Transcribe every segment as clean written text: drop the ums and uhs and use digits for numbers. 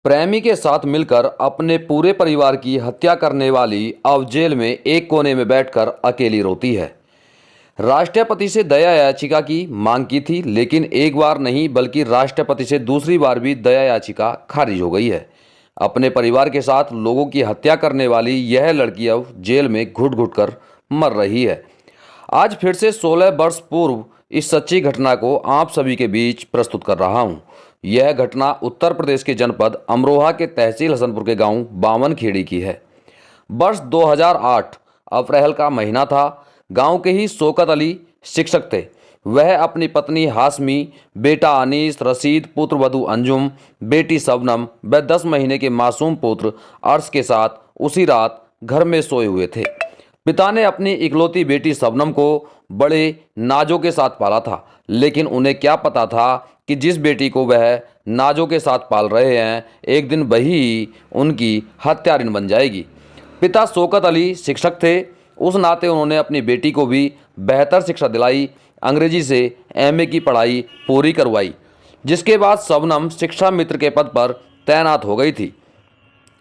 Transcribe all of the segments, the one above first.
प्रेमी के साथ मिलकर अपने पूरे परिवार की हत्या करने वाली अब जेल में एक कोने में बैठकर अकेली रोती है। राष्ट्रपति से दया याचिका की मांग की थी, लेकिन एक बार नहीं बल्कि राष्ट्रपति से दूसरी बार भी दया याचिका खारिज हो गई है। अपने परिवार के साथ लोगों की हत्या करने वाली यह लड़की अब जेल में घुट घुट कर मर रही है। आज फिर से 16 वर्ष पूर्व इस सच्ची घटना को आप सभी के बीच प्रस्तुत कर रहा हूं। यह घटना उत्तर प्रदेश के जनपद अमरोहा के तहसील हसनपुर के गांव बामनखेड़ी की है। वर्ष 2008 अप्रैल का महीना था। गांव के ही शौकत अली शिक्षक थे। वह अपनी पत्नी हाशमी, बेटा अनीस, रशीद, पुत्र वधू अंजुम, बेटी शबनम व 10 महीने के मासूम पुत्र अर्श के साथ उसी रात घर में सोए हुए थे। पिता ने अपनी इकलौती बेटी शबनम को बड़े नाजों के साथ पाला था, लेकिन उन्हें क्या पता था कि जिस बेटी को वह नाजों के साथ पाल रहे हैं, एक दिन वही उनकी हत्यारिन बन जाएगी। पिता शौकत अली शिक्षक थे, उस नाते उन्होंने अपनी बेटी को भी बेहतर शिक्षा दिलाई। अंग्रेजी से एमए की पढ़ाई पूरी करवाई, जिसके बाद शबनम शिक्षा मित्र के पद पर तैनात हो गई थी।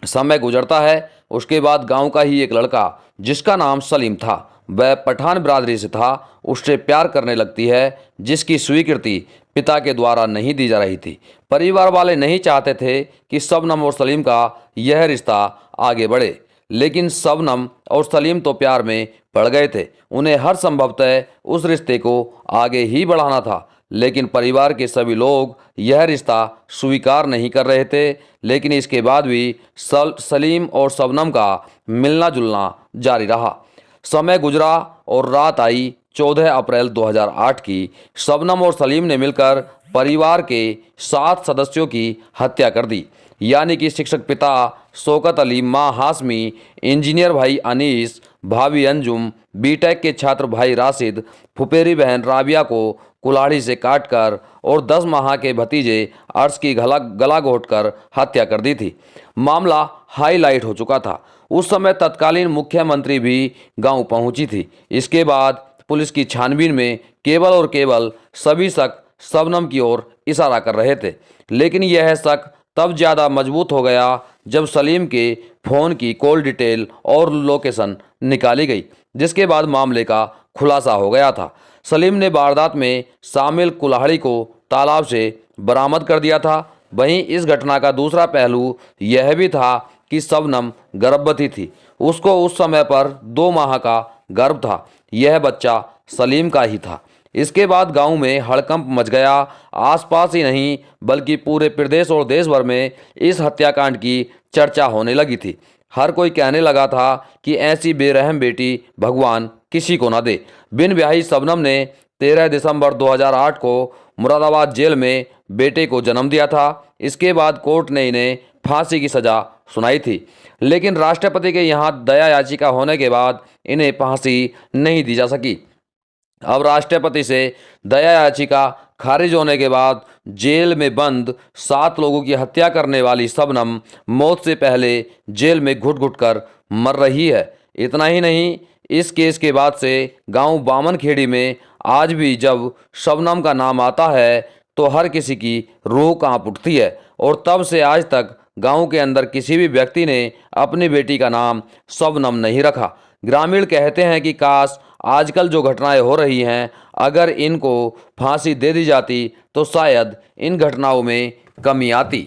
समय गुजरता है, उसके बाद गांव का ही एक लड़का जिसका नाम सलीम था, वह पठान बिरादरी से था, उससे प्यार करने लगती है, जिसकी स्वीकृति पिता के द्वारा नहीं दी जा रही थी। परिवार वाले नहीं चाहते थे कि शबनम और सलीम का यह रिश्ता आगे बढ़े, लेकिन शबनम और सलीम तो प्यार में पड़ गए थे। उन्हें हर संभवतः उस रिश्ते को आगे ही बढ़ाना था, लेकिन परिवार के सभी लोग यह रिश्ता स्वीकार नहीं कर रहे थे। लेकिन इसके बाद भी सलीम और शबनम का मिलना जुलना जारी रहा। समय गुजरा और रात आई 14 अप्रैल 2008 की। शबनम और सलीम ने मिलकर परिवार के 7 सदस्यों की हत्या कर दी, यानी कि शिक्षक पिता शौकत अली, मां हाशमी, इंजीनियर भाई अनीस, भाभी अंजुम, बीटेक के छात्र भाई राशिद, फुफेरी बहन राबिया को कुल्हाड़ी से काटकर और 10 माह के भतीजे अर्श की गला घोंटकर हत्या कर दी थी। मामला हाईलाइट हो चुका था। उस समय तत्कालीन मुख्यमंत्री भी गांव पहुंची थी। इसके बाद पुलिस की छानबीन में केवल और केवल सभी शक शबनम की ओर इशारा कर रहे थे, लेकिन यह शक तब ज़्यादा मजबूत हो गया जब सलीम के फ़ोन की कॉल डिटेल और लोकेशन निकाली गई, जिसके बाद मामले का खुलासा हो गया था। सलीम ने वारदात में शामिल कुल्हाड़ी को तालाब से बरामद कर दिया था। वहीं इस घटना का दूसरा पहलू यह भी था कि शबनम गर्भवती थी। उसको उस समय पर 2 माह का गर्भ था। यह बच्चा सलीम का ही था। इसके बाद गांव में हड़कंप मच गया। आसपास ही नहीं बल्कि पूरे प्रदेश और देश भर में इस हत्याकांड की चर्चा होने लगी थी। हर कोई कहने लगा था कि ऐसी बेरहम बेटी भगवान किसी को न दे। बिन ब्याही शबनम ने 13 दिसंबर 2008 को मुरादाबाद जेल में बेटे को जन्म दिया था। इसके बाद कोर्ट ने इन्हें फांसी की सजा सुनाई थी, लेकिन राष्ट्रपति के यहाँ दया याचिका होने के बाद इन्हें फांसी नहीं दी जा सकी। अब राष्ट्रपति से दया याचिका खारिज होने के बाद जेल में बंद 7 लोगों की हत्या करने वाली शबनम मौत से पहले जेल में घुट घुट कर मर रही है। इतना ही नहीं, इस केस के बाद से गांव बामनखेड़ी में आज भी जब शबनम का नाम आता है तो हर किसी की रूह कांप उठती है। और तब से आज तक गांव के अंदर किसी भी व्यक्ति ने अपनी बेटी का नाम शबनम नहीं रखा। ग्रामीण कहते हैं कि काश आजकल जो घटनाएं हो रही हैं, अगर इनको फांसी दे दी जाती तो शायद इन घटनाओं में कमी आती।